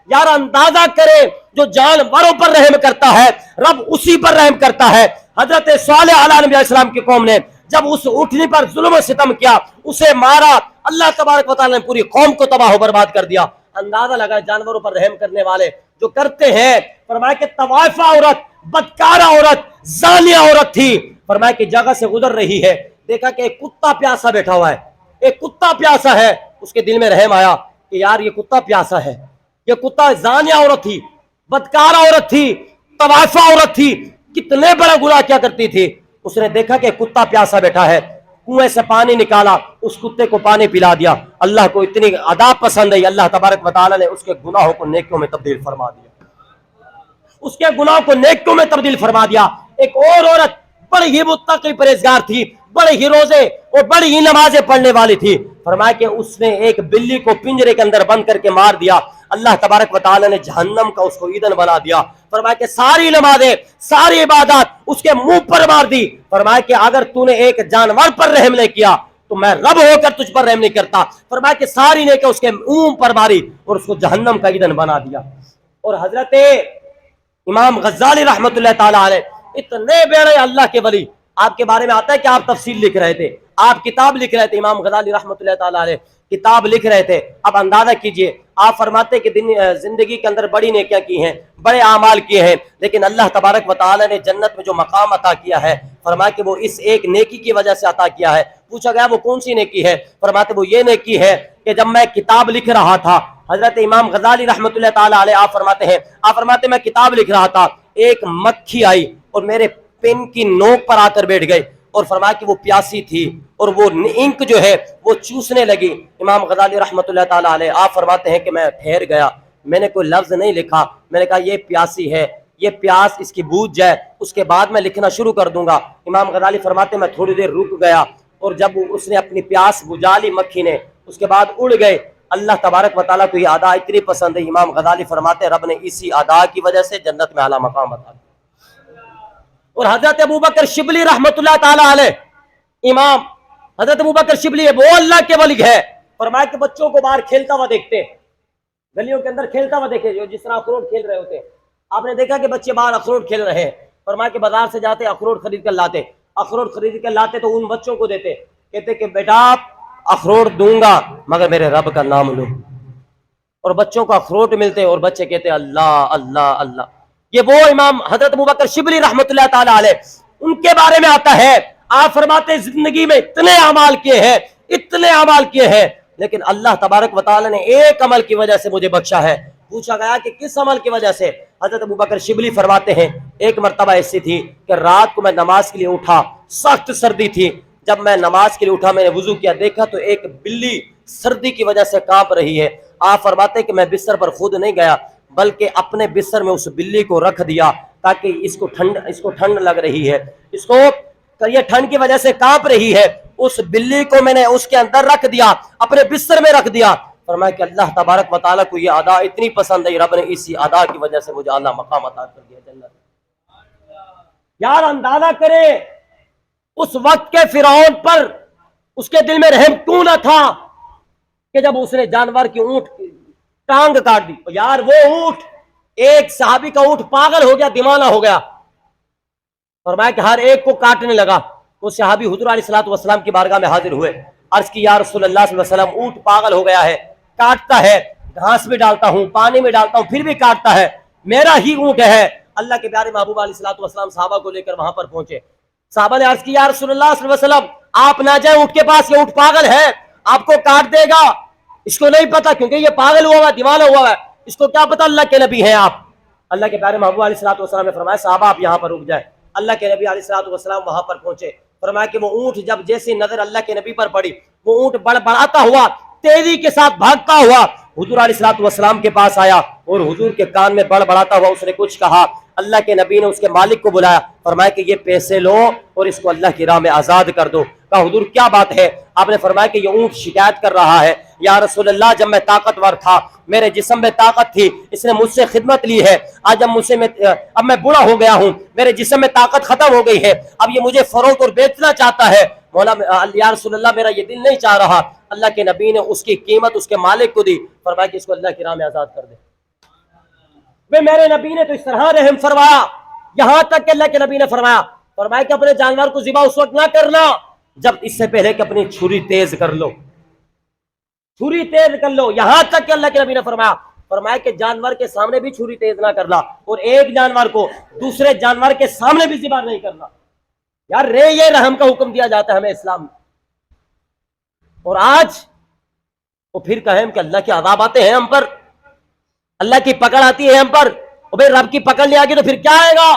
یار اندازہ کرے جو جانوروں پر رحم کرتا ہے رب اسی پر رحم کرتا ہے۔ حضرت صالح علیہ نبی علیہ السلام کی قوم نے جب اس اونٹنی پر ظلم و ستم کیا، اسے مارا، اللہ تبارک و تعالیٰ نے پوری قوم کو تباہ و برباد کر دیا۔ اندازہ لگا جانوروں پر رحم کرنے والے جو کرتے ہیں۔ فرمایا کہ طوائفہ عورت، بدکارہ عورت، زانیہ عورت تھی، فرمایا کہ جگہ سے گزر رہی ہے، دیکھا کہ ایک کتا پیاسا بیٹھا ہوا ہے، ایک کتا پیاسا ہے، اس کے دل میں رحم آیا کہ یار یہ کتا پیاسا ہے۔ یہ کتا زانیہ عورت تھی، بدکارہ عورت تھی، طوائفہ عورت تھی، کتنے بڑا گناہ کیا کرتی تھی۔ اس نے دیکھا کہ کتا پیاسا بیٹھا ہے، کنویں سے پانی نکالا، اس کتے کو پانی پلا دیا۔ اللہ کو اتنی ادا پسند ہے، اللہ تبارک و تعالیٰ نے اس کے گناہوں کو نیکیوں میں تبدیل فرما دیا، اس کے گناہوں کو نیکیوں میں تبدیل فرما دیا۔ ایک اور عورت بڑی ہی متقی پرہیزگار تھی، بڑے ہی روزے اور بڑی ہی نمازیں پڑھنے والی تھی، فرمایا کہ اس نے ایک بلی کو پنجرے کے اندر بند کر کے مار دیا، اللہ تبارک و تعالیٰ نے جہنم کا اس کو ایندھن بنا دیا۔ فرمایا کہ ساری نمازیں، ساری عبادات اس کے منہ پر مار دی۔ فرمایا کہ اگر تو نے ایک جانور پر رحم نہیں کیا تو میں رب ہو کر تجھ پر رحم نہیں کرتا۔ فرمایا کہ ساری نے کہ اس کے منہ پر ماری اور اس کو جہنم کا ایندھن بنا دیا۔ اور حضرت امام غزالی رحمت اللہ تعالیٰ علیہ اتنے بڑے اللہ کے ولی، آپ کے بارے میں آتا ہے کہ آپ تفصیل لکھ رہے تھے، آپ کتاب لکھ رہے تھے، امام غزالی رحمت اللہ تعالیٰ علیہ کتاب لکھ رہے تھے۔ اب اندازہ کیجئے، آپ فرماتے کہ زندگی کے اندر بڑی نیکیاں کی ہیں، بڑے اعمال کیے ہیں، لیکن اللہ تبارک و تعالیٰ نے جنت میں جو مقام عطا کیا ہے، فرمایا کہ وہ اس ایک نیکی کی وجہ سے عطا کیا ہے۔ پوچھا گیا وہ کون سی نیکی ہے؟ فرماتے وہ یہ نیکی ہے کہ جب میں کتاب لکھ رہا تھا، حضرت امام غزالی رحمت اللہ تعالیٰ علیہ آپ فرماتے میں کتاب لکھ رہا تھا، ایک مکھی آئی اور میرے پین کی نوک پر آ کر بیٹھ گئی، اور فرمایا کہ وہ پیاسی تھی اور وہ انک جو ہے وہ چوسنے لگی۔ امام غزالی رحمت اللہ تعالیٰ علیہ آپ فرماتے ہیں کہ میں ٹھہر گیا، میں نے کوئی لفظ نہیں لکھا، میں نے کہا یہ پیاسی ہے، یہ پیاس اس کی بوجھ جائے، اس کے بعد میں لکھنا شروع کر دوں گا۔ امام غزالی فرماتے میں تھوڑی دیر رک گیا، اور جب اس نے اپنی پیاس بجھا لی مکھی نے، اس کے بعد اڑ گئے۔ اللہ تبارک و تعالیٰ کو یہ ادا اتنی پسند ہے، امام غزالی فرماتے رب نے اسی ادا کی وجہ سے جنت میں اعلیٰ مقام عطا کیا۔ اور حضرت ابوبکر شبلی رحمت اللہ تعالیٰ علیہ، امام حضرت ابوبکر شبلی وہ اللہ کے ولی ہے، فرمایا کہ بچوں کو باہر کھیلتا ہوا دیکھتے، گلیوں کے اندر کھیلتا ہوا دیکھے، جو جس طرح اخروٹ کھیل رہے ہوتے، آپ نے دیکھا کہ بچے باہر اخروٹ کھیل رہے ہیں، فرمایا کہ بازار سے جاتے اخروٹ خرید کر لاتے تو ان بچوں کو دیتے، کہتے کہ بیٹا اخروٹ دوں گا مگر میرے رب کا نام لو، اور بچوں کو اخروٹ ملتے اور بچے کہتے اللہ اللہ اللہ۔ یہ وہ امام حضرت ابوبکر شبلی رحمت اللہ تعالیٰ علیہ، ان کے بارے میں آتا ہے، آپ فرماتے زندگی میں اتنے اعمال کیے ہیں، لیکن اللہ تبارک و تعالیٰ نے ایک عمل کی وجہ سے مجھے بخشا ہے۔ پوچھا گیا کہ کس عمل کی وجہ سے؟ حضرت ابوبکر شبلی فرماتے ہیں ایک مرتبہ ایسی تھی کہ رات کو میں نماز کے لیے اٹھا، سخت سردی تھی، جب میں نماز کے لیے اٹھا میں نے وضو کیا، دیکھا تو ایک بلی سردی کی وجہ سے کانپ رہی ہے۔ آپ فرماتے ہیں کہ میں بستر پر خود نہیں گیا بلکہ اپنے بستر میں اس بلی کو رکھ دیا تاکہ اس کو ٹھنڈ لگ رہی ہے، اس کو یہ ٹھنڈ کی وجہ سے کانپ رہی ہے، اس بلی کو میں نے اس کے اندر رکھ دیا، اپنے بستر میں رکھ دیا۔ فرمایا کہ اللہ تبارک و تعالیٰ کو یہ ادا اتنی پسند ہے، رب نے اسی ادا کی وجہ سے مجھے اعلیٰ مقام عطا کر دیا جنت۔ یار اندازہ کرے اس وقت کے فرعون پر اس کے دل میں رحم کیوں نہ تھا کہ جب اس نے جانور کی اونٹ ٹانگ کاٹ دی۔ یار وہ اونٹ، ایک صحابی کا اونٹ پاگل ہو گیا، دیوانہ ہو گیا، فرمایا کہ ہر ایک کو کاٹنے لگا۔ وہ صحابی حضور علیہ الصلوۃ والسلام کی بارگاہ میں حاضر ہوئے، عرض کی یا رسول اللہ صلی اللہ علیہ وسلم اونٹ پاگل ہو گیا ہے، کاٹتا ہے، گھاس میں ڈالتا ہوں، پانی میں ڈالتا ہوں، پھر بھی کاٹتا ہے، میرا ہی اونٹ ہے۔ اللہ کے پیارے محبوب علیہ الصلوۃ والسلام صحابہ کو لے کر وہاں پر پہنچے۔ صحابہ نے عرض کی یا رسول اللہ صلی اللہ علیہ وسلم آپ نہ جائیں اونٹ کے پاس، یہ اونٹ پاگل ہے، آپ کو کاٹ دے گا، اس کو نہیں پتا کیونکہ یہ پاگل ہوا ہوا ہے، دیوانہ ہوا ہے، اس کو کیا پتا اللہ کے نبی ہیں آپ۔ اللہ کے پیارے محبوب علیہ الصلوۃ والسلام نے فرمایا صحابہ آپ یہاں پر رک جائیں۔ اللہ کے نبی علیہ الصلوۃ والسلام وہاں پر پہنچے، فرمایا کہ وہ اونٹ جب جیسی نظر اللہ کے نبی پر پڑی، وہ اونٹ بڑبڑاتا ہوا، تیزی کے ساتھ بھاگتا ہوا حضور علیہ الصلوۃ والسلام کے پاس آیا، اور حضور کے کان میں بڑبڑاتا ہوا اس نے کچھ کہا۔ اللہ کے نبی نے اس کے مالک کو بلایا، فرمایا کہ یہ پیسے لو اور اس کو اللہ کی راہ میں آزاد کر دو۔ کہا حضور کیا بات ہے؟ آپ نے فرمایا کہ یہ اونٹ شکایت کر رہا ہے، یا رسول اللہ جب میں طاقتور تھا، میرے جسم میں طاقت تھی، اس نے مجھ سے خدمت لی ہے، آج اب میں بوڑھا ہو گیا ہوں، میرے جسم میں طاقت ختم ہو گئی ہے، اب یہ مجھے فروخت اور بیچنا چاہتا ہے، مولا یا رسول اللہ میرا یہ دل نہیں چاہ رہا۔ اللہ کے نبی نے اس کی قیمت اس کے مالک کو دی، فرمایا کہ اس کو اللہ کی راہ میں آزاد کر دے۔ میرے نبی نے تو اس طرح رحم فرمایا، یہاں تک کہ اللہ کے نبی نے فرمایا کہ اپنے جانور کو ذبح اس وقت نہ کرنا جب اس سے پہلے کہ اپنی چھری تیز کر لو، چھری تیز کر لو۔ یہاں تک کہ اللہ کے نبی نے فرمایا کہ جانور کے سامنے بھی چھری تیز نہ کرنا، اور ایک جانور کو دوسرے جانور کے سامنے بھی ذبح نہیں کرنا۔ یار یہ رحم کا حکم دیا جاتا ہے ہمیں اسلام میں، اور آج وہ پھر کہیں کہ اللہ کے عذاب آتے ہیں ہم پر، اللہ کی پکڑ آتی ہے ہم پر، اور بھئی رب کی پکڑ نہیں آگی تو پھر کیا آئے گا؟